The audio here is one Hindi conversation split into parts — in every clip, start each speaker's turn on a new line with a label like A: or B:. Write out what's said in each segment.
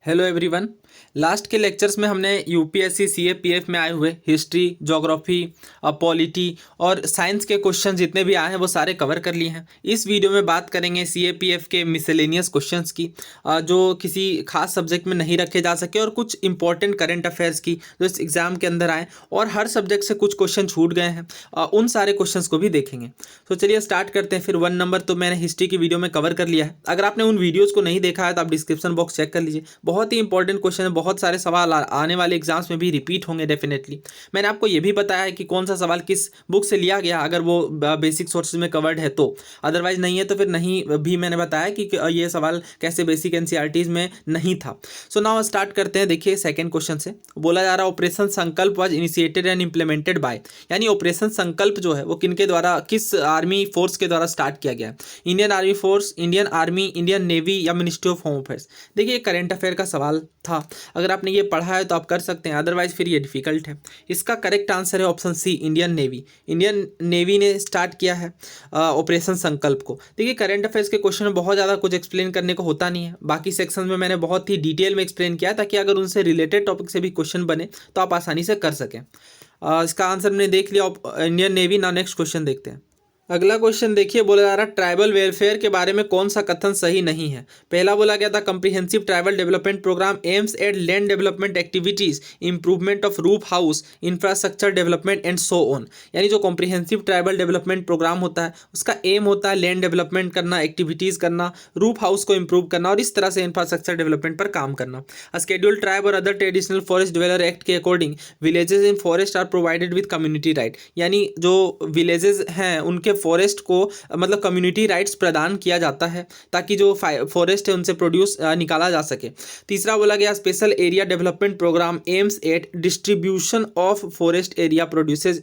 A: Hello everyone. लास्ट के लेक्चर्स में हमने यूपीएससी सीएपीएफ में आए हुए हिस्ट्री, ज्योग्राफी, पॉलिटी और साइंस के क्वेश्चन जितने भी आए हैं वो सारे कवर कर लिए हैं। इस वीडियो में बात करेंगे सीएपीएफ के मिसलेनियस क्वेश्चंस की, जो किसी खास सब्जेक्ट में नहीं रखे जा सके, और कुछ इंपॉर्टेंट करंट अफेयर्स की जो इस एग्जाम के अंदर आए और हर सब्जेक्ट से कुछ क्वेश्चन छूट गए हैं, उन सारे क्वेश्चंस को भी देखेंगे। तो चलिए स्टार्ट करते हैं। फिर 1 नंबर तो मैंने हिस्ट्री की वीडियो में कवर कर लिया है। अगर आपने उन वीडियोज़ को नहीं देखा है तो आप डिस्क्रिप्शन बॉक्स चेक कर लीजिए। बहुत ही इंपॉर्टेंट क्वेश्चन है, बहुत सारे सवाल आने वाले एग्जाम्स में भी रिपीट होंगे डेफिनेटली। मैंने आपको ये भी बताया है कि कौन सा सवाल किस बुक से लिया गया, अगर वो बेसिक सोर्सेज में कवर्ड है तो, अदरवाइज नहीं है तो फिर नहीं भी मैंने बताया कि ये सवाल कैसे बेसिक एनसीईआरटीज में नहीं था। सो नाउ स्टार्ट करते हैं। देखिए सेकंड क्वेश्चन से बोला जा रहा है ऑपरेशन संकल्प was initiated and implemented by, यानी ऑपरेशन संकल्प जो है वो किनके द्वारा, किस आर्मी फोर्स के द्वारा स्टार्ट किया गया है? Indian army force, Indian army, Indian navy या मिनिस्ट्री ऑफ होम अफेयर्स? देखिए करंट अफेयर का सवाल था, अगर आपने ये पढ़ा है तो आप कर सकते हैं, अदरवाइज फिर ये डिफिकल्ट है। इसका करेक्ट आंसर है option C, Indian navy. Indian navy ने स्टार्ट किया है ऑपरेशन संकल्प को। देखिए करंट अफेयर्स के क्वेश्चन में बहुत ज़्यादा कुछ एक्सप्लेन करने को होता नहीं है, बाकी सेक्शन में मैंने बहुत ही डिटेल में एक्सप्लेन किया ताकि अगर उनसे रिलेटेड टॉपिक से भी क्वेश्चन बने तो आप आसानी से कर सकें। इसका आंसर मैंने देख लिया, इंडियन नेवी। ना नेक्स्ट क्वेश्चन देखते हैं। अगला क्वेश्चन देखिए, बोला जा रहा है ट्राइबल वेलफेयर के बारे में कौन सा कथन सही नहीं है? पहला बोला गया था comprehensive tribal development programme aims at land development activities, improvement of roof house, infrastructure development and so on. यानी जो कॉम्प्रिहेंसिव ट्राइबल डेवलपमेंट प्रोग्राम होता है उसका एम होता है लैंड डेवलपमेंट करना, एक्टिविटीज़ करना, रूफ हाउस को इंप्रूव करना और इस तरह से इंफ्रास्ट्रक्चर डेवलपमेंट पर काम करना। स्केड्यूल ट्राइब और other traditional forest dweller act के according villages in forest are provided with community right, यानी जो विलेजेस हैं उनके फॉरेस्ट को मतलब कम्युनिटी राइट्स प्रदान किया जाता है ताकि जो फॉरेस्ट है उनसे प्रोड्यूस निकाला जा सके। तीसरा बोला गया special area development programme aims at distribution of forest area produces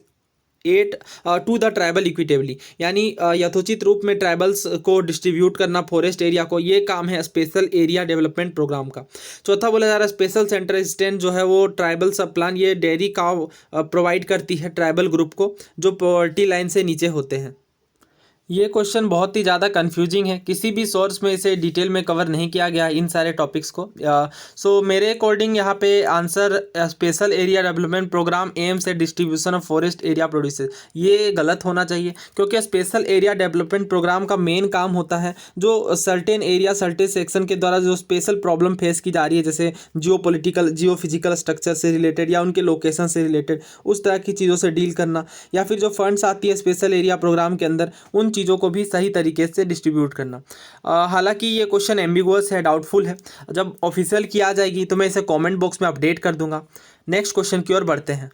A: at to the tribal equitably, यानी यथोचित रूप में ट्राइबल्स को डिस्ट्रीब्यूट करना फॉरेस्ट एरिया को, ये काम है स्पेशल एरिया डेवलपमेंट प्रोग्राम का। चौथा बोला जा रहा है स्पेशल सेंटर असिस्टेंट जो है वो ट्राइबल सब प्लान, ये डेयरी काव प्रोवाइड करती है ट्राइबल ग्रुप को जो पॉवर्टी लाइन से नीचे होते हैं। ये क्वेश्चन बहुत ही ज़्यादा कंफ्यूजिंग है, किसी भी सोर्स में इसे डिटेल में कवर नहीं किया गया इन सारे टॉपिक्स को। सो मेरे अकॉर्डिंग यहाँ पे answer special area development programme एम से distribution of forest area produces, ये गलत होना चाहिए क्योंकि स्पेशल एरिया डेवलपमेंट प्रोग्राम का मेन काम होता है जो सर्टेन एरिया सर्टेन सेक्शन के द्वारा जो स्पेशल प्रॉब्लम फेस की जा रही है, जैसे जियो पोलिटिकल जियो फिजिकल स्ट्रक्चर से रिलेटेड या उनके लोकेशन से रिलेटेड उस तरह की चीज़ों से डील करना, या फिर जो फंड्स आती है स्पेशल एरिया प्रोग्राम के अंदर उन चीज़ों को भी सही तरीके से डिस्ट्रीब्यूट करना। हालांकि ये क्वेश्चन एम्बिगुअस है, डाउटफुल है, जब ऑफिशियल की आ जाएगी तो मैं इसे कमेंट बॉक्स में अपडेट कर दूंगा। नेक्स्ट क्वेश्चन की ओर बढ़ते हैं।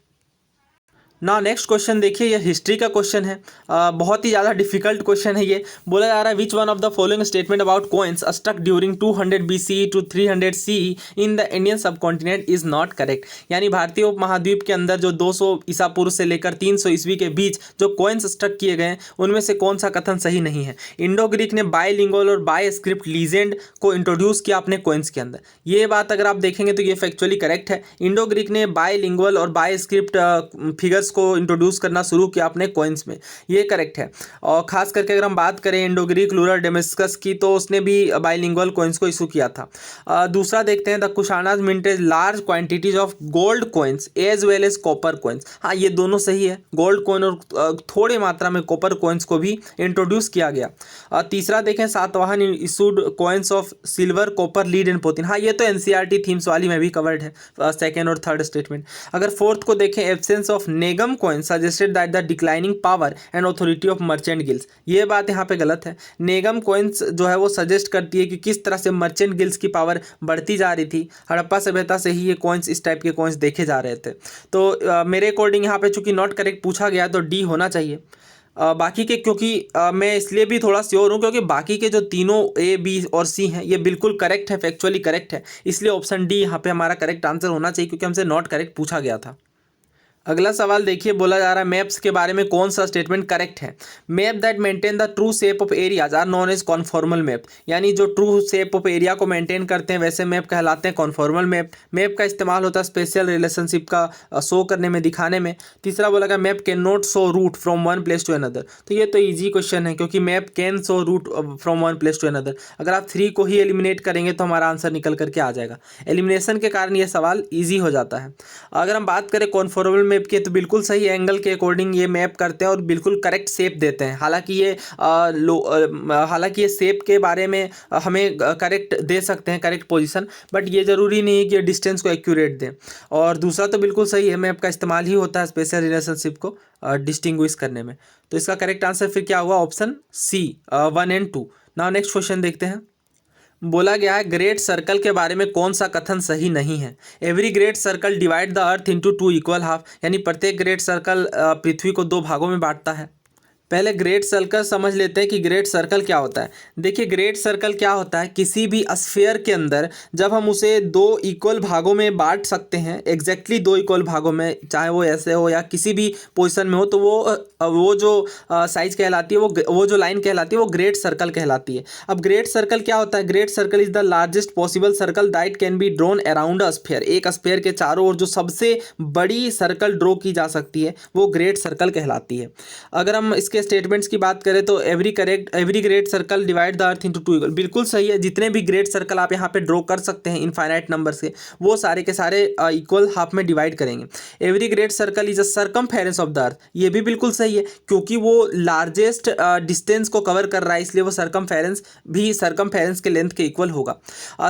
A: ना नेक्स्ट क्वेश्चन देखिए, ये हिस्ट्री का क्वेश्चन है, बहुत ही ज़्यादा डिफिकल्ट क्वेश्चन है। ये बोला जा रहा है which one of the following statement about coins struck during 200 BCE to 300 CE in the Indian subcontinent is not correct, यानी भारतीय उपमहाद्वीप के अंदर जो 200 ईसा पूर्व से लेकर 300 ईस्वी के बीच जो कॉइन्स स्ट्रक किए गए हैं उनमें से कौन सा कथन सही नहीं है? इंडो ग्रीक ने बायलिंगुअल और बाय स्क्रिप्ट लीजेंड को इंट्रोड्यूस किया अपने कॉइन्स के अंदर, ये बात अगर आप देखेंगे तो ये फैक्चुअली करेक्ट है। इंडो ग्रीक ने बायलिंगुअल और बाय स्क्रिप्ट फिगर्स को इंट्रोड्यूस करना शुरू किया अपने कॉइन्स में, ये करेक्ट है। और खास करके अगर हम बात करें इंडो ग्रीक रूलर डेमेस्कस की तो उसने भी बाइलिंगुअल कॉइन्स को इशू किया था। दूसरा देखते हैं the Kushanas minted large quantities of gold coins as well as copper coins. हाँ ये दोनों सही है, गोल्ड कॉइन और थोड़े मात्रा में कॉपर कॉइन्स को भी इंट्रोड्यूस किया गया। तीसरा देखें Satavahana issued coins of silver copper lead and potin, हाँ ये तो एनसीईआरटी थीम्स वाली में भी कवर्ड है, सेकेंड और थर्ड स्टेटमेंट। अगर फोर्थ को देखें absence of nigama suggested that the declining power and authority of merchant guilds, ये बात यहाँ पे गलत है। नेगम कॉइन्स जो है वो सजेस्ट करती है कि किस तरह से मर्चेंट गिल्ड्स की पावर बढ़ती जा रही थी, हड़प्पा सभ्यता से ही ये कॉइन्स इस टाइप के कॉइन्स देखे जा रहे थे। तो मेरे अकॉर्डिंग यहाँ पे चूंकि नॉट करेक्ट पूछा गया तो डी होना चाहिए। बाकी के क्योंकि मैं इसलिए भी थोड़ा श्योर हूँ क्योंकि बाकी के जो तीनों ए बी और सी हैं ये बिल्कुल करेक्ट है, फैक्चुअली करेक्ट है, इसलिए ऑप्शन डी यहाँ पे हमारा करेक्ट आंसर होना चाहिए क्योंकि हमसे नॉट करेक्ट पूछा गया था। अगला सवाल देखिए, बोला जा रहा है मैप्स के बारे में कौन सा स्टेटमेंट करेक्ट है। Map that maintain the true shape of areas are known as conformal map, यानी जो ट्रू शेप ऑफ एरिया को मेंटेन करते हैं वैसे मैप कहलाते हैं कॉन्फॉर्मल मैप। मैप का इस्तेमाल होता है स्पेशल रिलेशनशिप का शो करने में, दिखाने में। तीसरा बोला गया map can not show route from one place to another, तो ये तो ईजी क्वेश्चन है क्योंकि map can show route from one place to another. अगर आप 3 को ही एलिमिनेट करेंगे तो हमारा आंसर निकल करके आ जाएगा। एलिमिनेशन के कारण ये सवाल ईजी हो जाता है। अगर हम बात करें कॉन्फॉर्मल मैप की, तो बिल्कुल सही एंगल के अकॉर्डिंग ये मैप करते हैं और बिल्कुल करेक्ट शेप देते हैं। हालांकि ये शेप के बारे में हमें करेक्ट दे सकते हैं, करेक्ट पोजीशन, बट ये ज़रूरी नहीं है कि डिस्टेंस को एक्यूरेट दें। और दूसरा तो बिल्कुल सही है, मैप का इस्तेमाल ही होता है स्पेशल रिलेशनशिप को डिस्टिंग्विश करने में। तो इसका करेक्ट आंसर फिर क्या हुआ, ऑप्शन सी 1 और 2। नाउ नेक्स्ट क्वेश्चन देखते हैं। बोला गया है ग्रेट सर्कल के बारे में कौन सा कथन सही नहीं है। Every great circle divide the earth into 2 equal half, यानी प्रत्येक ग्रेट सर्कल पृथ्वी को 2 भागों में बांटता है। पहले ग्रेट सर्कल समझ लेते हैं कि ग्रेट सर्कल क्या होता है। देखिए ग्रेट सर्कल क्या होता है, किसी भी स्फीयर के अंदर जब हम उसे 2 इक्वल भागों में बांट सकते हैं, एग्जैक्टली 2 इक्वल भागों में, चाहे वो ऐसे हो या किसी भी पोजीशन में हो, तो वो जो साइज कहलाती है, वो जो लाइन कहलाती है वो ग्रेट सर्कल कहलाती है। अब ग्रेट सर्कल क्या होता है, great circle is the largest possible circle that can be drawn around a sphere. एक स्फीयर के चारों ओर जो सबसे बड़ी सर्कल ड्रॉ की जा सकती है वो ग्रेट सर्कल कहलाती है। अगर हम इसके स्टेटमेंट्स की बात करें तो every great circle divide the earth into 2 equal, बिल्कुल सही है। जितने भी ग्रेट सर्कल आप यहाँ पे ड्रॉ कर सकते हैं इनफाइनाइट नंबर से, वो सारे के सारे इक्वल हाफ में डिवाइड करेंगे। Every great circle is a circumference of the earth, ये भी बिल्कुल सही है क्योंकि वो लार्जेस्ट डिस्टेंस को कवर कर रहा है, इसलिए वो सर्कमफेरेंस के लेंथ के इक्वल होगा।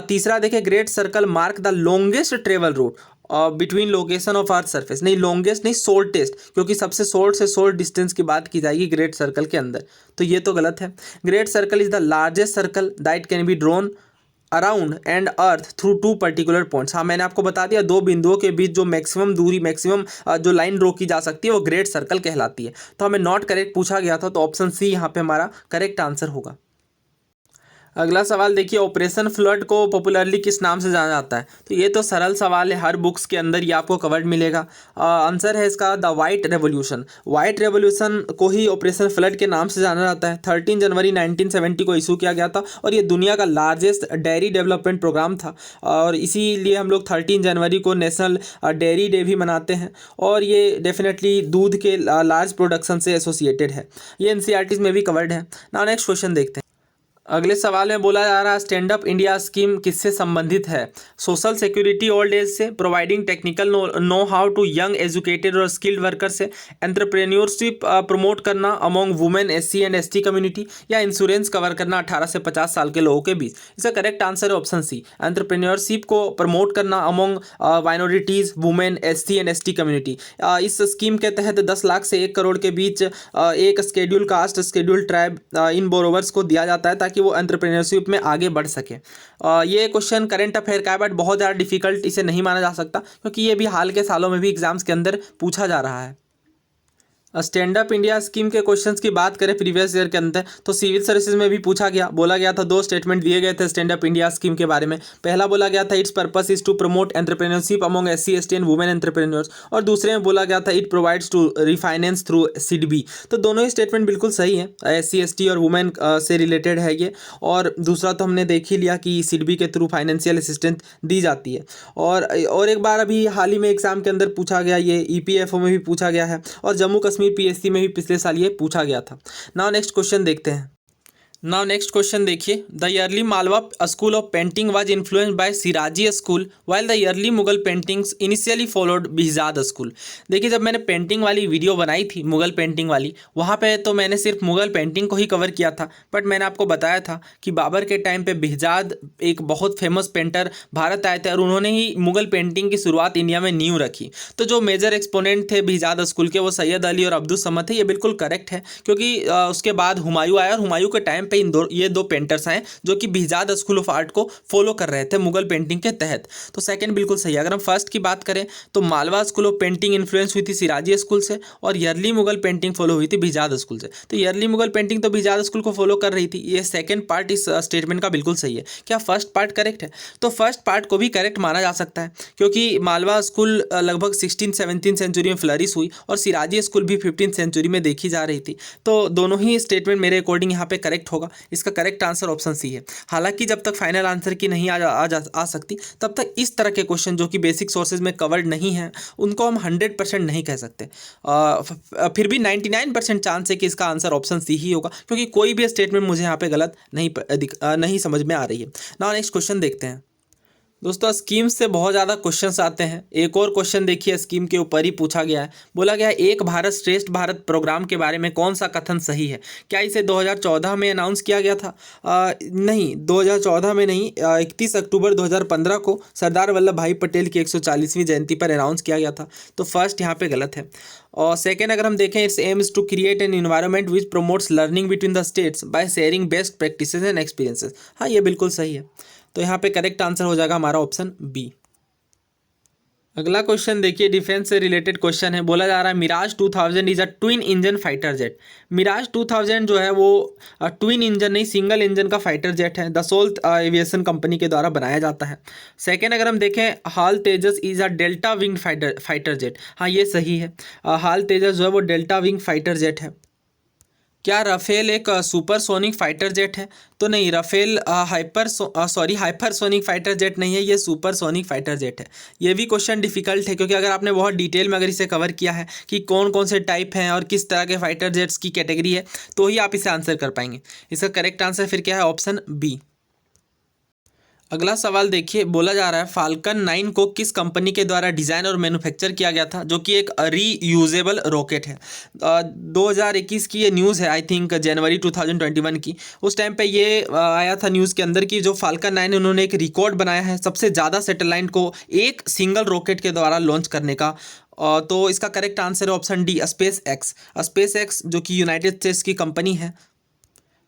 A: तीसरा देखिए, great circle mark the longest travel route between location of earth surface, नहीं लॉन्गेस्ट नहीं, शॉर्टेस्ट, क्योंकि सबसे शॉर्ट से शॉर्ट डिस्टेंस की बात की जाएगी ग्रेट सर्कल के अंदर, तो ये तो गलत है। Great circle is the largest circle that can be drawn around and earth through 2 particular points. हाँ, मैंने आपको बता दिया 2 बिंदुओं के बीच जो मैक्सिमम दूरी, मैक्सिमम जो लाइन ड्रॉ की जा सकती है वो ग्रेट सर्कल कहलाती है। तो हमें नॉट करेक्ट पूछा गया था, तो ऑप्शन सी यहाँ पे हमारा करेक्ट आंसर होगा। अगला सवाल देखिए, ऑपरेशन फ्लड को पॉपुलरली किस नाम से जाना जाता है। तो ये तो सरल सवाल है, हर बुक्स के अंदर ये आपको कवर्ड मिलेगा। आंसर है इसका the white revolution. White revolution को ही ऑपरेशन फ्लड के नाम से जाना जाता है। 13 जनवरी 1970 को इशू किया गया था और ये दुनिया का लार्जेस्ट डेयरी डेवलपमेंट प्रोग्राम था, और इसीलिए हम लोग 13 जनवरी को नेशनल डेयरी डे भी मनाते हैं। और ये डेफिनेटली दूध के लार्ज प्रोडक्शन से एसोसिएटेड है। ये एनसीईआरटी में भी कवर्ड है। नाउ नेक्स्ट क्वेश्चन देखते हैं। अगले सवाल में बोला जा रहा है स्टैंड अप इंडिया स्कीम किससे संबंधित है। सोशल सिक्योरिटी ओल्ड एज से, providing technical know how to young educated और स्किल्ड वर्कर से, एंटरप्रेन्योरशिप प्रमोट करना among women SC and ST community, या इंश्योरेंस कवर करना 18 से 50 साल के लोगों के बीच। इसका करेक्ट आंसर है ऑप्शन सी, एंटरप्रेन्योरशिप को प्रमोट करना among minorities, women, SC and ST community. इस स्कीम के तहत 10 लाख से 1 करोड़ के बीच एक schedule caste, schedule tribe in borrowers को दिया जाता है कि वो एंटरप्रेन्योरशिप में आगे बढ़ सके। ये क्वेश्चन करंट अफेयर का है, बट बहुत ज़्यादा डिफिकल्ट इसे नहीं माना जा सकता क्योंकि ये भी हाल के सालों में भी एग्जाम्स के अंदर पूछा जा रहा है। स्टैंड अप इंडिया स्कीम के क्वेश्चंस की बात करें प्रीवियस ईयर के अंदर, तो सिविल सर्विसेज में भी पूछा गया। बोला गया था 2 स्टेटमेंट दिए गए थे स्टैंड अप इंडिया स्कीम के बारे में। पहला बोला गया था its purpose is to promote entrepreneurship among SC ST and women entrepreneurs, और दूसरे में बोला गया था it provides to refinance through SIDBI। तो दोनों ही स्टेटमेंट बिल्कुल सही है, SC ST और वुमेन से रिलेटेड है ये। और दूसरा तो हमने देख ही लिया कि SIDBI के थ्रू फाइनेंशियल असिस्टेंस दी जाती है। और एक बार अभी हाल ही में एग्जाम के अंदर पूछा गया, ये EPFO में भी पूछा गया है, और जम्मू कश्मीर PSC में भी पिछले साल ये पूछा गया था। नाउ नेक्स्ट क्वेश्चन देखते हैं। नाउ नेक्स्ट क्वेश्चन देखिए, the early Malwa school of painting was influenced by Shirazi school while the early Mughal paintings initially followed Bihzad school. देखिए जब मैंने पेंटिंग वाली वीडियो बनाई थी, मुगल पेंटिंग वाली, वहाँ पे तो मैंने सिर्फ मुगल पेंटिंग को ही कवर किया था, बट मैंने आपको बताया था कि बाबर के टाइम पे बिहजाद एक बहुत फेमस पेंटर भारत आए थे और उन्होंने ही मुगल पेंटिंग की शुरुआत इंडिया में नींव रखी। तो जो मेजर एक्सपोनेंट थे बिहजाद स्कूल के वो सैयद अली और अब्दुल समद थे। ये बिल्कुल करेक्ट है क्योंकि उसके बाद हुमायूं आया और हुमायूं के टाइम पे ये दो पेंटर्स आए जो कि बिजाद स्कूल ऑफ आर्ट को फॉलो कर रहे थे मुगल पेंटिंग के तहत। तो सेकंड बिल्कुल सही है। अगर हम फर्स्ट की बात करें तो Malwa school of painting influence हुई थी सिराजी स्कूल से, और यर्ली मुगल पेंटिंग फॉलो हुई थी बिजाद स्कूल से। तो यर्ली मुगल पेंटिंग तो बिजाद स्कूल को फॉलो कर रही थी। ये सेकंड पार्ट इस स्टेटमेंट का बिल्कुल सही है। क्या फर्स्ट पार्ट करेक्ट है? तो फर्स्ट पार्ट को भी करेक्ट माना जा सकता है, क्योंकि मालवा स्कूल लगभग 16-17 सेंचुरी में फ्लरिश हुई और सिराजी स्कूल भी 15 सेंचुरी में देखी जा रही थी। तो दोनों ही स्टेटमेंट मेरे अकॉर्डिंग यहाँ पे करेक्ट होगा। इसका करेक्ट आंसर ऑप्शन सी है। हालांकि जब तक फाइनल आंसर की नहीं आ सकती तब तक इस तरह के क्वेश्चन जो कि बेसिक सोर्सेज में कवर्ड नहीं है उनको हम 100% नहीं कह सकते। फिर भी 99% चांस है कि इसका आंसर ऑप्शन सी ही होगा, क्योंकि कोई भी स्टेटमेंट मुझे यहाँ पे गलत नहीं समझ में आ रही है। नाउ नेक्स्ट क्वेश्चन देखते हैं। दोस्तों स्कीम से बहुत ज़्यादा क्वेश्चंस आते हैं। एक और क्वेश्चन देखिए, स्कीम के ऊपर ही पूछा गया है। बोला गया है एक भारत श्रेष्ठ भारत प्रोग्राम के बारे में कौन सा कथन सही है? क्या इसे 2014 में अनाउंस किया गया था? नहीं, 2014 में नहीं, 31 अक्टूबर 2015 को सरदार वल्लभ भाई पटेल की 140वीं जयंती पर अनाउंस किया गया था। तो फर्स्ट यहाँ पे गलत है। और सेकेंड अगर हम देखें, its aims to create an environment which promotes learning between the states by sharing best practices and experiences. हाँ, ये बिल्कुल सही है। तो यहाँ पे करेक्ट आंसर हो जाएगा हमारा ऑप्शन बी। अगला क्वेश्चन देखिए, डिफेंस से रिलेटेड क्वेश्चन है। बोला जा रहा है Mirage 2000 is a twin engine fighter jet. Mirage 2000 जो है वो ट्विन इंजन नहीं, सिंगल इंजन का फाइटर जेट है। दसोल्त एविएशन कंपनी के द्वारा बनाया जाता है। सेकेंड अगर हम देखें, HAL Tejas is a delta wing fighter jet. हाँ, ये सही है। हाल तेजस जो है वो डेल्टा विंग फाइटर जेट है। क्या राफेल एक सुपरसोनिक फाइटर जेट है? तो नहीं, राफेल हाइपरसोनिक फाइटर जेट नहीं है, ये सुपरसोनिक फाइटर जेट है। ये भी क्वेश्चन डिफिकल्ट है, क्योंकि अगर आपने बहुत डिटेल में अगर इसे कवर किया है कि कौन कौन से टाइप हैं और किस तरह के फाइटर जेट्स की कैटेगरी है, तो ही आप इसे आंसर कर पाएंगे। इसका करेक्ट आंसर फिर क्या है? Option B. अगला सवाल देखिए, बोला जा रहा है फाल्कन 9 को किस कंपनी के द्वारा डिज़ाइन और मैन्युफैक्चर किया गया था, जो कि एक रीयूजेबल रॉकेट है। 2021 की ये न्यूज़ है, आई थिंक जनवरी 2021 की। उस टाइम पे ये आया था न्यूज़ के अंदर कि जो फाल्कन 9 उन्होंने एक रिकॉर्ड बनाया है सबसे ज़्यादा सैटेलाइट को एक सिंगल रॉकेट के द्वारा लॉन्च करने का। तो इसका करेक्ट आंसर है ऑप्शन डी, स्पेस एक्स, जो कि यूनाइटेड स्टेट्स की कंपनी है।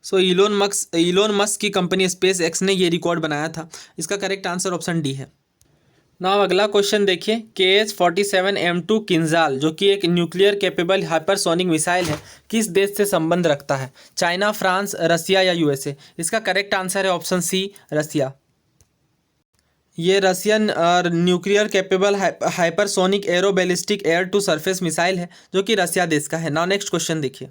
A: सो इलोन मस्क की कंपनी स्पेस एक्स ने ये रिकॉर्ड बनाया था। इसका करेक्ट आंसर ऑप्शन डी है। नाउ अगला क्वेश्चन देखिए, KH-47M2 किंजाल जो कि एक न्यूक्लियर कैपेबल हाइपरसोनिक मिसाइल है, किस देश से संबंध रखता है? चाइना, फ्रांस, रसिया या यूएसए? इसका करेक्ट आंसर है ऑप्शन सी, रसिया। ये Russian nuclear capable hypersonic aero ballistic air to surface missile है, जो कि रसिया देश का है। नाउ नेक्स्ट क्वेश्चन देखिए।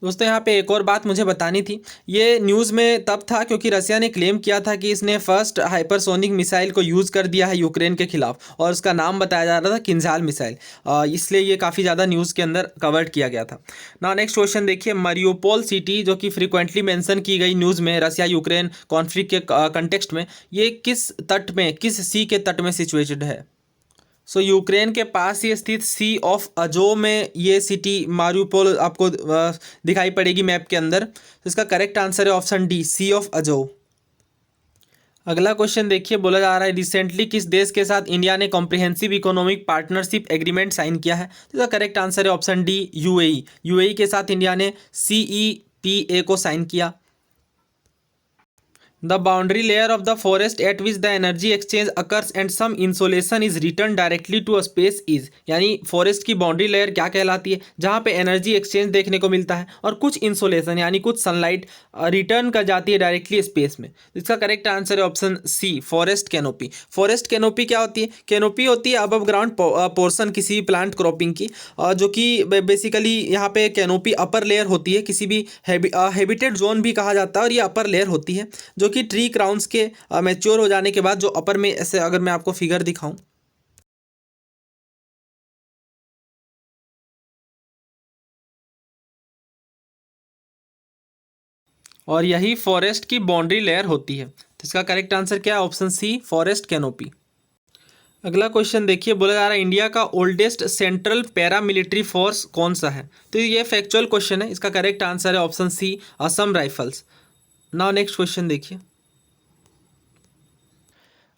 A: दोस्तों यहाँ पे एक और बात मुझे बतानी थी। ये न्यूज़ में तब था क्योंकि रसिया ने क्लेम किया था कि इसने फर्स्ट हाइपरसोनिक मिसाइल को यूज़ कर दिया है यूक्रेन के खिलाफ, और उसका नाम बताया जा रहा था किंजाल मिसाइल। इसलिए ये काफ़ी ज़्यादा न्यूज़ के अंदर कवर्ड किया गया था। ना नेक्स्ट क्वेश्चन देखिए, मरियोपोल सिटी जो कि फ्रिक्वेंटली मेंशन की गई न्यूज़ में रसिया यूक्रेन कॉन्फ्लिक्ट के कंटेक्स्ट में, ये किस तट में, किस सी के तट में सिचुएटेड है? सो यूक्रेन के पास ही स्थित सी ऑफ अजो में ये सिटी मारियोपोल आपको दिखाई पड़ेगी मैप के अंदर। तो इसका करेक्ट आंसर है ऑप्शन डी, सी ऑफ अजो। अगला क्वेश्चन देखिए, बोला जा रहा है रिसेंटली किस देश के साथ इंडिया ने comprehensive economic partnership agreement sign किया है? तो इसका करेक्ट आंसर है ऑप्शन डी, यूएई। यूएई के साथ इंडिया ने CEPA को साइन किया। The boundary layer of the forest at which the energy exchange occurs and some insolation is returned directly to a space is, यानी फॉरेस्ट की बाउंड्री लेयर क्या कहलाती है? जहाँ पे एनर्जी एक्सचेंज देखने को मिलता है और कुछ इंसोलेशन यानी कुछ सनलाइट रिटर्न कर जाती है डायरेक्टली स्पेस में। इसका करेक्ट आंसर है option C, forest canopy. Forest canopy क्या होती है? कैनोपी होती है अबव ग्राउंड पोर्सन किसी प्लांट क्रॉपिंग की, जो कि बेसिकली यहाँ पे कैनोपी अपर लेयर होती है, किसी भी हैबिटेट जोन भी कहा जाता है, और ये अपर लेयर होती है जो कि ट्री क्राउन्स के मैच्योर हो जाने के बाद जो अपर में, ऐसे अगर मैं आपको फिगर दिखाऊं, और यही फॉरेस्ट की बाउंड्री लेयर होती है। तो इसका करेक्ट आंसर क्या है? Option C, forest canopy. अगला क्वेश्चन देखिए, बोला जा रहा है इंडिया का ओल्डेस्ट सेंट्रल पैरामिलिट्री फोर्स कौन सा है? तो ये फैक्चुअल क्वेश्चन है। इसका करेक्ट आंसर है option C, Assam Rifles. Now next question देखिए।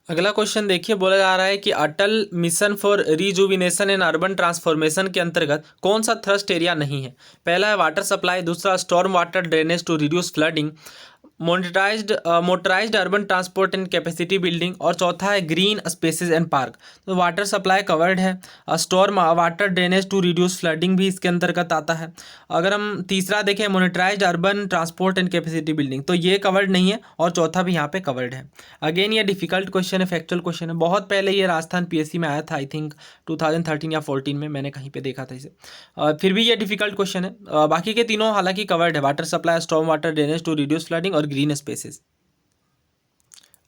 A: अगला क्वेश्चन देखिए, बोला जा रहा है कि Atal mission for rejuvenation and urban transformation के अंतर्गत कौन सा थ्रस्ट एरिया नहीं है। पहला है वाटर सप्लाई, दूसरा storm water drainage to reduce flooding, motorised urban transport and capacity building, और चौथा है ग्रीन स्पेसेस एंड पार्क। तो वाटर सप्लाई कवर्ड है, storm water drainage to reduce flooding भी इसके अंतर्गत आता है। अगर हम तीसरा देखें monetised urban transport and capacity building, तो ये कवर्ड नहीं है, और चौथा भी यहाँ पे कवर्ड है। अगेन ये डिफिकल्ट क्वेश्चन है, फैक्चुअल क्वेश्चन है, बहुत पहले ये राजस्थान पीएससी में आया था, आई थिंक 2013 या 14 में मैंने कहीं पे देखा था इसे। फिर भी ये डिफिकल्ट क्वेश्चन है। बाकी के तीनों हालांकि कवर्ड है, water supply, storm water drainage to reduce flooding और ग्रीन स्पेसेस।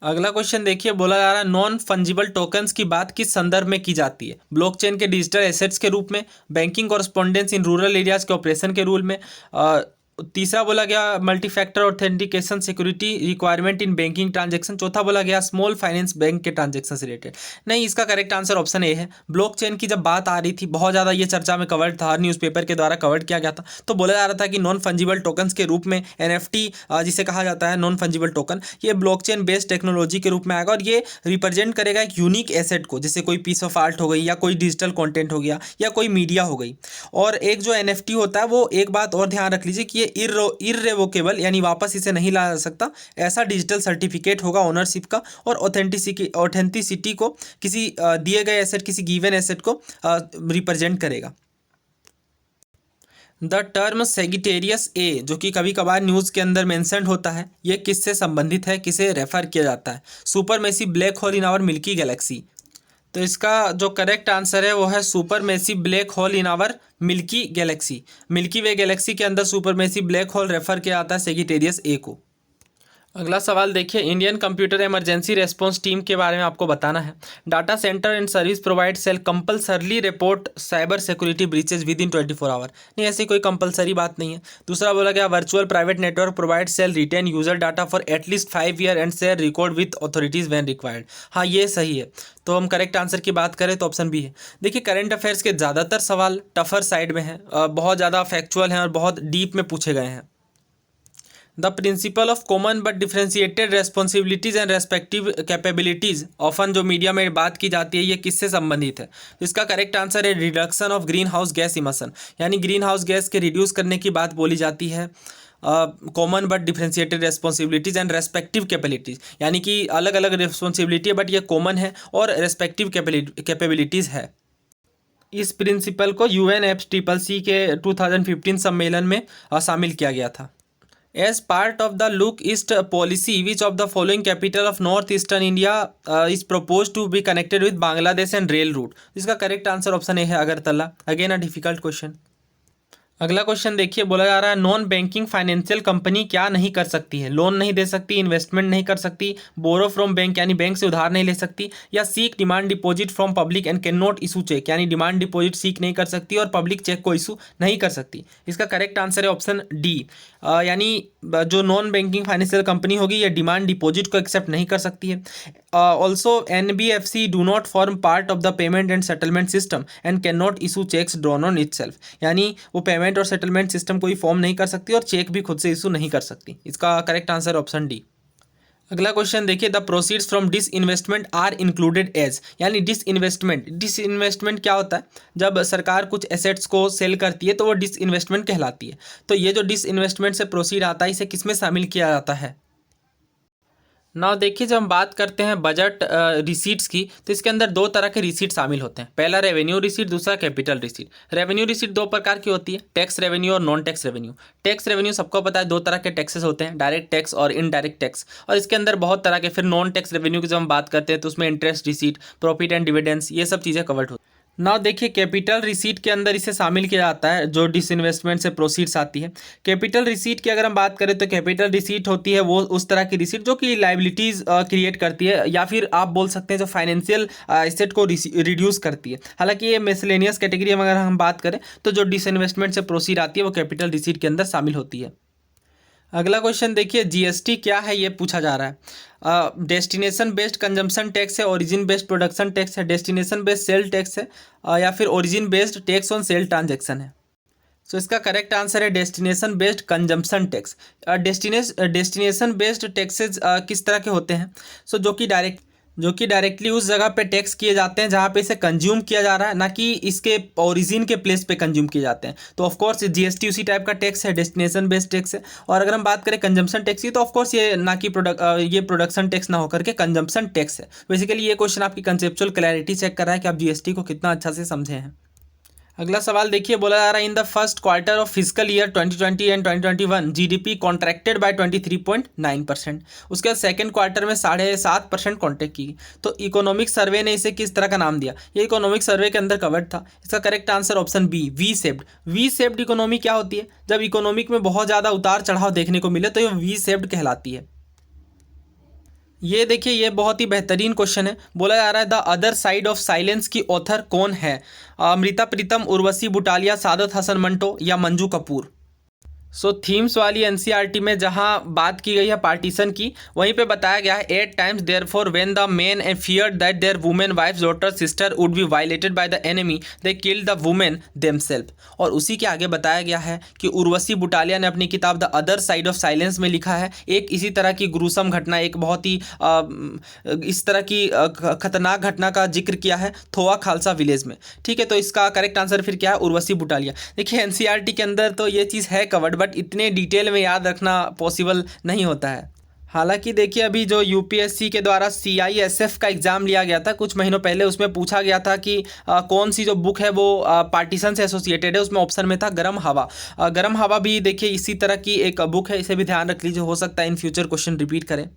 A: अगला क्वेश्चन देखिए, बोला जा रहा है नॉन फंजिबल टोकन्स की बात किस संदर्भ में की जाती है। ब्लॉकचेन के डिजिटल एसेट्स के रूप में, banking correspondence in rural areas के ऑपरेशन के रूल में, तीसरा बोला गया multi factor authentication security requirement in banking transaction, चौथा बोला गया स्मॉल फाइनेंस बैंक के ट्रांजेक्शन से रिलेटेड। नहीं, इसका करेक्ट आंसर ऑप्शन ए है। ब्लॉकचेन की जब बात आ रही थी, बहुत ज़्यादा ये चर्चा में कवर्ड था, न्यूज़पेपर के द्वारा कवर्ड किया गया था, तो बोला जा रहा था कि नॉन फंजिबल टोकन्स के रूप में एनएफटी जिसे कहा जाता है नॉन फंजिबल टोकन, ये ब्लॉकचेन बेस्ड टेक्नोलॉजी के रूप में आएगा, और ये रिप्रेजेंट करेगा एक यूनिक एसेट को, जैसे कोई पीस ऑफ आर्ट हो गई, या कोई डिजिटल कॉन्टेंट हो गया, या कोई मीडिया हो गई। और एक जो एनएफटी होता है, वो एक बात और ध्यान रख लीजिए कि ये इररिवोकेबल यानी वापस इसे नहीं लाया जा सकता, ऐसा डिजिटल सर्टिफिकेट होगा ओनरशिप का, और ऑथेंटिसिटी को किसी दिए गए एसेट, किसी गिवन एसेट को रिप्रेजेंट करेगा। द टर्म सेगिटेरियस ए, जो कि कभी कभार न्यूज़ के अंदर मेंशन्ड होता है, ये किससे संबंधित है, किसे रेफर किया जाता है। Supermassive black hole in our milky galaxy. तो इसका जो करेक्ट आंसर है वो है supermassive black hole in our milky galaxy. Milky Way galaxy के अंदर सुपरमेसिव ब्लैक होल रेफर किया जाता है सेगिटेरियस ए को। अगला सवाल देखिए, Indian computer emergency response team के बारे में आपको बताना है। Data centre and service provide cell compulsorily report cyber security breaches within 24 hour. नहीं, ऐसी कोई कंपलसरी बात नहीं है। दूसरा बोला गया virtual private network provide cell retain user data for at least 5 year and share record with authorities when required. हाँ, ये सही है। तो हम करेक्ट आंसर की बात करें तो ऑप्शन बी है। देखिए, करंट अफेयर्स के ज़्यादातर सवाल टफर साइड में हैं, बहुत ज़्यादा फैक्चुअल हैं और बहुत डीप में पूछे गए हैं। The principle of common but differentiated responsibilities and respective capabilities often जो मीडिया में बात की जाती है, ये किससे संबंधित है। तो इसका करेक्ट आंसर है reduction of green house gas emission, यानी ग्रीन हाउस गैस के रिड्यूस करने की बात बोली जाती है। Common but differentiated responsibilities and respective capabilities, यानी कि अलग अलग रिस्पॉन्सिबिलिटी है बट ये कॉमन है, और रेस्पेक्टिव कैपेबिलिटीज है। इस प्रिंसिपल को UNFCCC के 2015 सम्मेलन में शामिल किया गया था। As part of the Look East policy, which of the following capital of northeastern India is proposed to be connected with Bangladesh and rail route? इसका करेक्ट आंसर ऑप्शन ए है, Agartala. Again a difficult question. अगला क्वेश्चन देखिए, बोला जा रहा है नॉन बैंकिंग फाइनेंशियल कंपनी क्या नहीं कर सकती है। लोन नहीं दे सकती, इन्वेस्टमेंट नहीं कर सकती, बोरो फ्रॉम बैंक यानी बैंक से उधार नहीं ले सकती, या seek demand deposit from public and can not issue cheque, यानी डिमांड डिपॉजिट सीक नहीं कर सकती और पब्लिक चेक को इशू नहीं कर सकती। इसका करेक्ट आंसर है ऑप्शन डी, यानी जो नॉन बैंकिंग फाइनेंशियल कंपनी होगी ये डिमांड डिपॉजिट को एक्सेप्ट नहीं कर सकती है। Also NBFC do not form part of the payment and settlement system and can not issue cheques drawn on itself, यानी वो पेमेंट और सेटलमेंट सिस्टम कोई फॉर्म नहीं कर सकती और चेक भी खुद से इशू नहीं कर सकती। इसका करेक्ट आंसर ऑप्शन डी। अगला क्वेश्चन देखिए, the proceeds from disinvestment are included as, यानी डिस इन्वेस्टमेंट क्या होता है। जब सरकार कुछ एसेट्स को सेल करती है तो वो डिस इन्वेस्टमेंट कहलाती है। तो ये जो डिस इन्वेस्टमेंट से प्रोसीड आता है, इसे किसमें शामिल किया जाता है। ना देखिए, जब हम बात करते हैं बजट रिसीट्स की, तो इसके अंदर दो तरह के रिसीट शामिल होते हैं। पहला रेवेन्यू रिसीट, दूसरा कैपिटल रिसीट। रेवेन्यू रिसीट दो प्रकार की होती है, टैक्स रेवेन्यू और non tax revenue. Tax revenue सबको पता है, दो तरह के टैक्सेस होते हैं, डायरेक्ट टैक्स और इनडायरेक्ट टैक्स, और इसके अंदर बहुत तरह के। फिर नॉन टैक्स रेवेन्यू की जब हम बात करते हैं तो उसमें interest receipt, profit and dividends, ये सब चीज़ें कवर्ड होती हैं। ना देखिए, कैपिटल रिसीट के अंदर इसे शामिल किया जाता है जो डिसइन्वेस्टमेंट से प्रोसीड्स आती है। कैपिटल रिसीट की अगर हम बात करें तो कैपिटल रिसीट होती है वो उस तरह की रिसीट जो कि लाइबिलिटीज़ क्रिएट करती है, या फिर आप बोल सकते हैं जो फाइनेंशियल एसेट को रिड्यूस करती है। हालांकि ये मिसलेनियस कैटेगरी में अगर हम बात करें तो जो डिसइन्वेस्टमेंट से प्रोसीड आती है वो कैपिटल रिसीट के अंदर शामिल होती है। अगला क्वेश्चन देखिए, GST क्या है ये पूछा जा रहा है। डेस्टिनेशन बेस्ड कंजम्पशन टैक्स है, ओरिजिन बेस्ड प्रोडक्शन टैक्स है, डेस्टिनेशन बेस्ड सेल टैक्स है, या फिर origin based tax on sale transaction है। सो इसका करेक्ट आंसर है destination based consumption tax. Destination based taxes किस तरह के होते हैं। सो जो कि डायरेक्ट जो कि डायरेक्टली उस जगह पे टैक्स किए जाते हैं जहाँ पे इसे कंज्यूम किया जा रहा है, ना कि इसके ओरिजिन के प्लेस पे कंज्यूम किए जाते हैं। तो ऑफकोर्स जीएसटी उसी टाइप का टैक्स है, डेस्टिनेशन बेस्ड टैक्स है। और अगर हम बात करें कंजम्पशन टैक्स की, तो ऑफकोर्स ये ना कि ये प्रोडक्शन टैक्स ना होकर के कंजम्पशन टैक्स है। बेसिकली ये क्वेश्चन आपकी कंसेप्चुअल क्लैरिटी चेक कर रहा है कि आप जीएसटी को कितना अच्छा से समझे हैं। अगला सवाल देखिए, बोला जा रहा है in the first quarter of physical year 2020 and 2021 GDP contracted by 23.9%। उसके बाद सेकंड क्वार्टर में 7.5% कॉन्ट्रैक्ट की। तो इकोनॉमिक सर्वे ने इसे किस तरह का नाम दिया? ये इकोनॉमिक सर्वे के अंदर कवर्ड था। इसका correct answer option B, V shaped. V shaped economy क्या होती है? जब इकोनॉमिक में बहुत ज़्यादा उतार चढ़ाव देखने को मिले तो ये वी शेप्ड कहलाती है। ये देखिए, ये बहुत ही बेहतरीन क्वेश्चन है। बोला जा रहा है the other side of silence की ऑथर कौन है? अमृता प्रीतम, उर्वशी बुटालिया, सादत हसन मंटो या मंजू कपूर? सो थीम्स वाली एनसीईआरटी में जहाँ बात की गई है पार्टीशन की, वहीं पे बताया गया है 8 times therefore when the men feared that their women wife daughter sister would be violated by the enemy they killed the women themselves. और उसी के आगे बताया गया है कि उर्वशी बुटालिया ने अपनी किताब the other side of silence में लिखा है एक इसी तरह की ग्रूसम घटना, एक बहुत ही इस तरह की खतरनाक घटना का जिक्र किया है थोआ खालसा विलेज में। ठीक है, तो इसका करेक्ट आंसर फिर क्या है? उर्वशी बुटालिया। देखिए एनसीईआरटी के अंदर तो ये चीज़ है कवर्ड, बट इतने डिटेल में याद रखना पॉसिबल नहीं होता है। हालांकि देखिए, अभी जो यूपीएससी के द्वारा सीआईएसएफ का एग्ज़ाम लिया गया था कुछ महीनों पहले, उसमें पूछा गया था कि कौन सी जो बुक है वो पार्टीशन से एसोसिएटेड है। उसमें ऑप्शन में था गर्म हवा। गर्म हवा भी देखिए इसी तरह की एक बुक है, इसे भी ध्यान रख लीजिए, हो सकता है इन फ्यूचर क्वेश्चन रिपीट करें।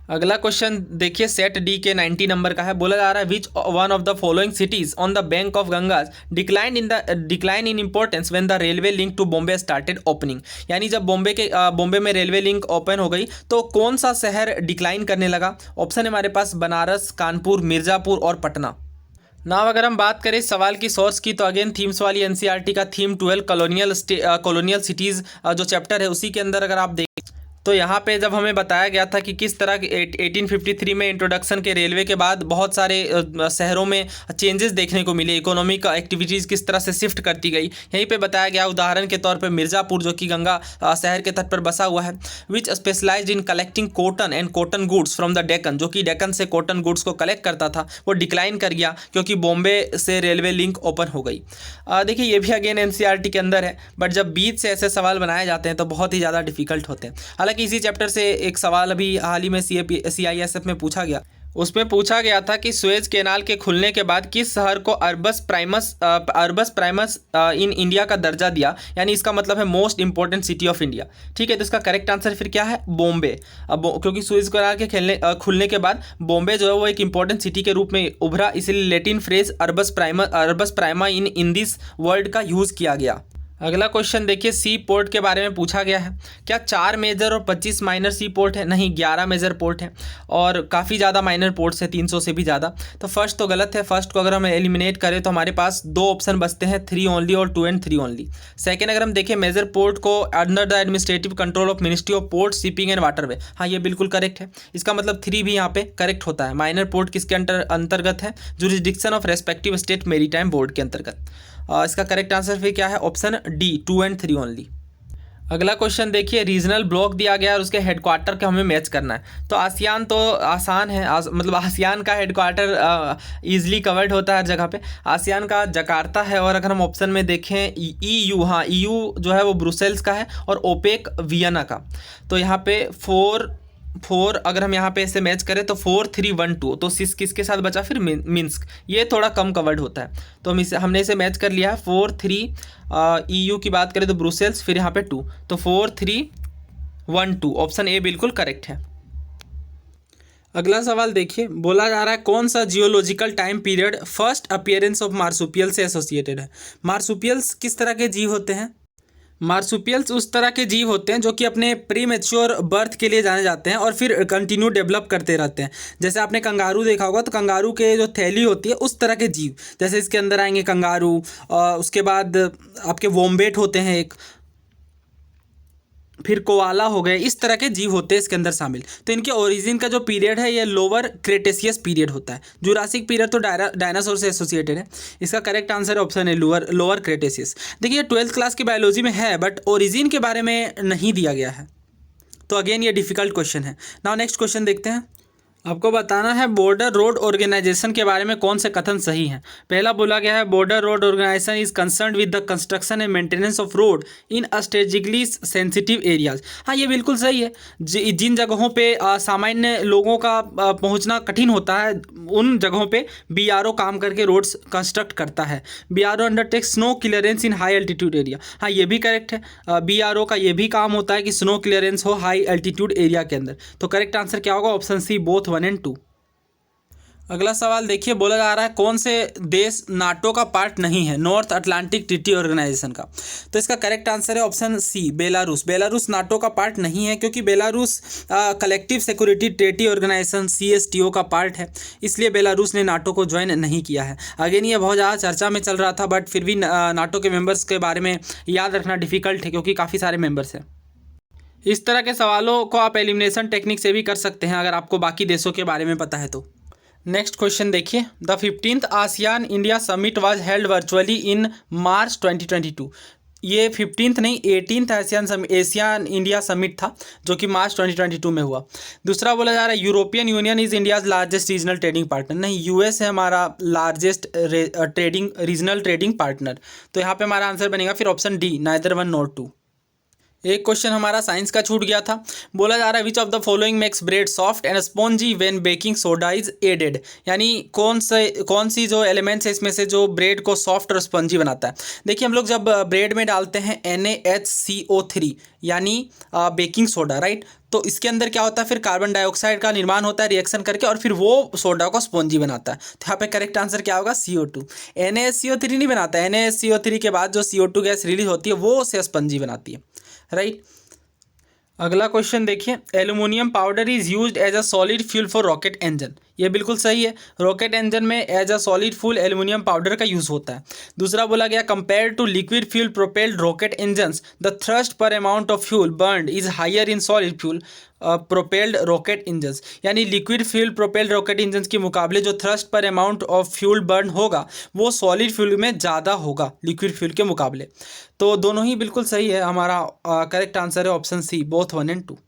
A: अगला क्वेश्चन देखिए, सेट डी के 90 नंबर का है। बोला जा रहा है which one of the following cities on the bank of Ganges decline in importance when the railway link to Bombay started opening. यानी जब बॉम्बे में रेलवे लिंक ओपन हो गई तो कौन सा शहर डिक्लाइन करने लगा? ऑप्शन है हमारे पास बनारस, कानपुर, मिर्ज़ापुर और पटना। नाउ अगर हम बात करें सवाल की सोर्स की, तो अगेन थीम्स वाली एनसीईआरटी का थीम 12 कॉलोनियल सिटीज़ जो चैप्टर है उसी के अंदर अगर आप तो यहाँ पे जब हमें बताया गया था कि किस तरह 1853 में इंट्रोडक्शन के रेलवे के बाद बहुत सारे शहरों में चेंजेस देखने को मिले, इकोनॉमिक एक्टिविटीज़ किस तरह से शिफ्ट करती गई, यहीं पे बताया गया। उदाहरण के तौर पे मिर्ज़ापुर जो कि गंगा शहर के तट पर बसा हुआ है, which specialized in collecting cotton and cotton goods from the Deccan, जो कि डेक्कन से कॉटन गुड्स को कलेक्ट करता था, वो डिक्लाइन कर गया क्योंकि बॉम्बे से रेलवे लिंक ओपन हो गई। देखिए ये भी अगेन एनसीईआरटी के अंदर है, बट जब बीच से ऐसे सवाल बनाए जाते हैं तो बहुत ही ज़्यादा डिफिकल्ट होते हैं। हालांकि इसी चैप्टर से एक सवाल अभी हाल ही में सीआईएसएफ में पूछा गया। उसमें पूछा गया था कि सुएज कैनाल के खुलने के बाद किस शहर को अर्बस प्राइमस इन इंडिया का दर्जा दिया, यानी इसका मतलब है most important city of India. ठीक है, तो इसका करेक्ट आंसर फिर क्या है? बॉम्बे। अब क्योंकि सुएज कैनाल के खुलने के बाद बॉम्बे जो है वो एक इंपॉर्टेंट सिटी के रूप में उभरा, इसलिए Latin phrase urbs prima in this world का यूज़ किया गया। अगला क्वेश्चन देखिए, सी पोर्ट के बारे में पूछा गया है। क्या 4 मेजर और 25 माइनर सी पोर्ट है? नहीं, 11 मेजर पोर्ट है और काफ़ी ज़्यादा माइनर पोर्ट्स है, 300 से भी ज़्यादा। तो फर्स्ट तो गलत है। फर्स्ट को अगर हम एलिमिनेट करें तो हमारे पास 2 ऑप्शन बचते हैं, 3 ओनली और 2 एंड 3 ओनली। सेकेंड अगर हम देखें मेजर पोर्ट को under the administrative control of ministry of port, shipping and waterway, हाँ ये बिल्कुल करेक्ट है। इसका मतलब 3 भी यहाँ पे करेक्ट होता है। माइनर पोर्ट किसके अंतर्गत है? Jurisdiction of respective state maritime board के अंतर्गत। इसका करेक्ट आंसर फिर क्या है? Option D, 2 and 3 only. अगला क्वेश्चन देखिए, रीजनल ब्लॉक दिया गया और उसके हेडक्वार्टर का हमें मैच करना है। तो आसियान तो आसान है, मतलब आसियान का हेडक्वार्टर ईजिली कवर्ड होता है हर जगह पे। आसियान का जकार्ता है। और अगर हम ऑप्शन में देखें ईयू, हाँ ईयू जो है वो ब्रुसेल्स का है और ओपेक वियना का। तो यहाँ पे 4 अगर हम यहाँ पे इसे मैच करें तो 4 3 1 2, तो किसके साथ बचा फिर? मिन्स्क। ये थोड़ा कम कवर्ड होता है, तो हमने इसे मैच कर लिया है। 4 3 ईयू की बात करें तो ब्रुसेल्स, फिर यहाँ पे 2, तो 4 3 1 2, ऑप्शन ए बिल्कुल करेक्ट है। अगला सवाल देखिए, बोला जा रहा है कौन सा geological time period first appearance of marsupial से एसोसिएटेड है? मार्सुपियल्स किस तरह के जीव होते हैं? मार्सुपियल्स उस तरह के जीव होते हैं जो कि अपने प्रीमेच्योर बर्थ के लिए जाने जाते हैं और फिर कंटिन्यू डेवलप करते रहते हैं। जैसे आपने कंगारू देखा होगा, तो कंगारू के जो थैली होती है उस तरह के जीव, जैसे इसके अंदर आएंगे कंगारू, उसके बाद आपके वोम्बेट होते हैं एक, फिर कोआला हो गए, इस तरह के जीव होते हैं इसके अंदर शामिल। तो इनके ओरिजिन का जो पीरियड है ये लोअर क्रेटेशियस पीरियड होता है। जुरासिक पीरियड तो डायनासोर से एसोसिएटेड है। इसका करेक्ट आंसर ऑप्शन है लोअर क्रेटेशियस। देखिए 12th क्लास की बायोलॉजी में है, बट ओरिजिन के बारे में नहीं दिया गया है, तो अगेन ये डिफिकल्ट क्वेश्चन है। नाउ नेक्स्ट क्वेश्चन देखते हैं। आपको बताना है बॉर्डर रोड ऑर्गेनाइजेशन के बारे में कौन से कथन सही हैं। पहला बोला गया है border road organisation is concerned with the construction and maintenance of road in strategically sensitive areas. हाँ, ये बिल्कुल सही है। जिन जगहों पे सामान्य लोगों का पहुंचना कठिन होता है उन जगहों पे बीआरओ काम करके रोड्स कंस्ट्रक्ट करता है। बीआरओ अंडरटेक्स स्नो क्लियरेंस इन हाई एल्टीट्यूड एरिया। हाँ, ये भी करेक्ट है। बीआरओ का ये भी काम होता है कि स्नो क्लियरेंस हो हाई एल्टीट्यूड एरिया के अंदर। तो करेक्ट आंसर क्या होगा? ऑप्शन सी, बोथ 1 और 2। अगला सवाल देखिए, बोला जा रहा है कौन से देश नाटो का पार्ट नहीं है, नॉर्थ अटलांटिक ट्रीटी ऑर्गेनाइजेशन का। तो इसका करेक्ट आंसर है option C, Belarus. Belarus NATO का पार्ट नहीं है क्योंकि Belarus collective security treaty organisation CSTO का पार्ट है, इसलिए बेलारूस ने नाटो को ज्वाइन नहीं किया है। अगेन ये बहुत ज़्यादा चर्चा में चल रहा था, बट फिर भी नाटो के मेंबर्स के बारे में याद रखना डिफिकल्ट है क्योंकि काफ़ी सारे मेंबर्स हैं। इस तरह के सवालों को आप एलिमिनेशन टेक्निक से भी कर सकते हैं अगर आपको बाकी देशों के बारे में पता है तो। नेक्स्ट क्वेश्चन देखिए, the 15th ASEAN India summit was held virtually in March 2022। ये 15th नहीं, 18th एशियान इंडिया समिट था जो कि मार्च 2022 में हुआ। दूसरा बोला जा रहा है European union is India's largest regional trading partner. नहीं, US है हमारा लार्जेस्ट रीजनल ट्रेडिंग पार्टनर। तो यहाँ पे हमारा आंसर बनेगा फिर ऑप्शन डी, नाइदर 1 नॉर 2। एक क्वेश्चन हमारा साइंस का छूट गया था। बोला जा रहा है which of the following makes bread soft and spongy when baking soda is added. यानी कौन सी जो एलिमेंट्स है इसमें से जो ब्रेड को सॉफ्ट और स्पंजी बनाता है। देखिए, हम लोग जब ब्रेड में डालते हैं NaHCO3 यानी बेकिंग सोडा, राइट, तो इसके अंदर क्या होता है, फिर कार्बन डाइऑक्साइड का निर्माण होता है रिएक्शन करके और फिर वो सोडा को स्पॉन्जी बनाता है। तो यहाँ पे करेक्ट आंसर क्या होगा? CO2। NaHCO3 नहीं बनाता है, NaHCO3 के बाद जो CO2 गैस रिलीज होती है वो उसे स्पंजी बनाती है, राइट। अगला क्वेश्चन देखिए, aluminium powder is used as a solid fuel for rocket engine. ये बिल्कुल सही है, रॉकेट इंजन में as a solid fuel aluminium powder का यूज़ होता है। दूसरा बोला गया compare to liquid fuel propelled rocket engines the thrust per amount of fuel burned is higher in solid fuel propelled rocket engines. यानी liquid fuel propelled rocket engines के मुकाबले जो thrust per amount of fuel burn होगा वो सॉलिड फ्यूल में ज़्यादा होगा लिक्विड फ्यूल के मुकाबले। तो दोनों ही बिल्कुल सही है, हमारा करेक्ट आंसर है ऑप्शन सी, बोथ 1 और 2।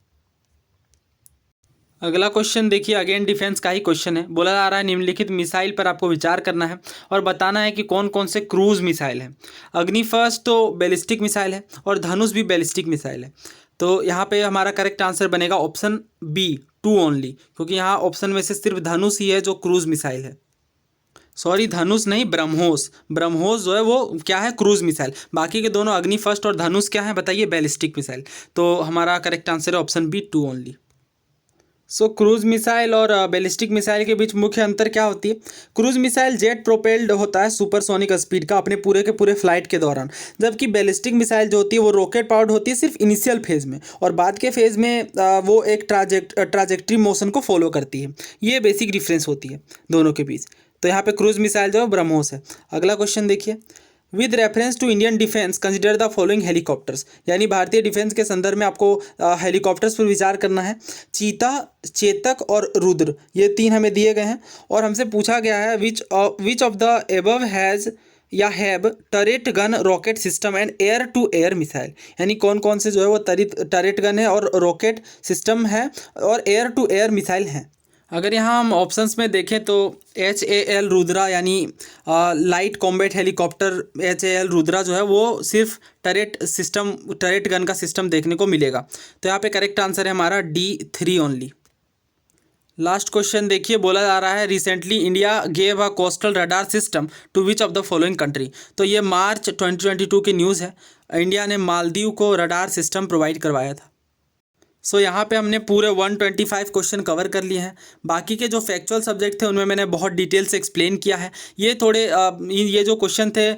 A: अगला क्वेश्चन देखिए, अगेन डिफेंस का ही क्वेश्चन है। बोला जा रहा है निम्नलिखित मिसाइल पर आपको विचार करना है और बताना है कि कौन कौन से क्रूज मिसाइल हैं। अग्नि फर्स्ट तो बैलिस्टिक मिसाइल है और धनुष भी बैलिस्टिक मिसाइल है। तो यहाँ पे हमारा करेक्ट आंसर बनेगा ऑप्शन बी, 2 ओनली, क्योंकि यहाँ ऑप्शन में से सिर्फ धनुष ही है जो क्रूज मिसाइल है। सॉरी, धनुष नहीं, ब्रह्मोस। ब्रह्मोस जो है वो क्या है? Cruise missile. बाकी के दोनों अग्नि फर्स्ट और धनुष क्या है बताइए? Ballistic missile. तो हमारा करेक्ट आंसर है option B, 2 only. Cruise missile और बैलिस्टिक मिसाइल के बीच मुख्य अंतर क्या होती है? क्रूज मिसाइल जेट प्रोपेल्ड होता है सुपरसोनिक स्पीड का अपने पूरे के पूरे फ्लाइट के दौरान, जबकि बैलिस्टिक मिसाइल जो होती है वो रॉकेट पावर्ड होती है सिर्फ इनिशियल फेज में, और बाद के फेज में वो एक ट्राजेक्ट्री मोशन को फॉलो करती है। ये बेसिक डिफरेंस होती है दोनों के बीच। तो यहाँ पे क्रूज मिसाइल जो है ब्रह्मोस है। अगला क्वेश्चन देखिए, with reference to Indian defence consider the following helicopters. यानी भारतीय डिफेंस के संदर्भ में आपको हेलीकॉप्टर्स पर विचार करना है। चीता, चेतक और रुद्र, ये 3 हमें दिए गए हैं और हमसे पूछा गया है which of the above has या have turret gun rocket system and air to air missile. यानी कौन कौन से जो है वो टरेट गन है और रॉकेट सिस्टम है और एयर टू एयर मिसाइल हैं। अगर यहाँ हम ऑप्शंस में देखें तो HAL रुद्रा यानी light combat helicopter HAL Rudra जो है वो सिर्फ टरेट गन का सिस्टम देखने को मिलेगा। तो यहाँ पे करेक्ट आंसर है हमारा D3 ओनली। लास्ट क्वेश्चन देखिए, बोला जा रहा है recently India gave a coastal radar system to which of the following country. तो ये मार्च 2022 की न्यूज़ है। इंडिया ने मालदीव को रडार सिस्टम प्रोवाइड करवाया था। यहाँ पे हमने पूरे 125 क्वेश्चन कवर कर लिए हैं। बाकी के जो फैक्चुअल सब्जेक्ट थे उनमें मैंने बहुत डिटेल से एक्सप्लेन किया है। ये थोड़े ये जो क्वेश्चन थे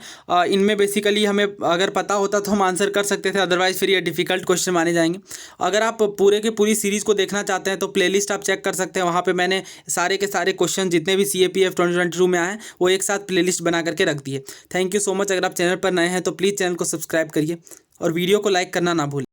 A: इनमें बेसिकली हमें अगर पता होता तो हम आंसर कर सकते थे, अदरवाइज फिर ये डिफ़िकल्ट क्वेश्चन माने जाएंगे। अगर आप पूरे के पूरी सीरीज़ को देखना चाहते हैं तो प्लेलिस्ट आप चेक कर सकते हैं। वहाँ पर मैंने सारे के सारे क्वेश्चन जितने भी CAPF 2022 में आए वो एक साथ प्लेलिस्ट बना करके रख दिए। Thank you so much. अगर आप चैनल पर नए हैं तो प्लीज़ चैनल को सब्सक्राइब करिए और वीडियो को लाइक करना ना भूलें।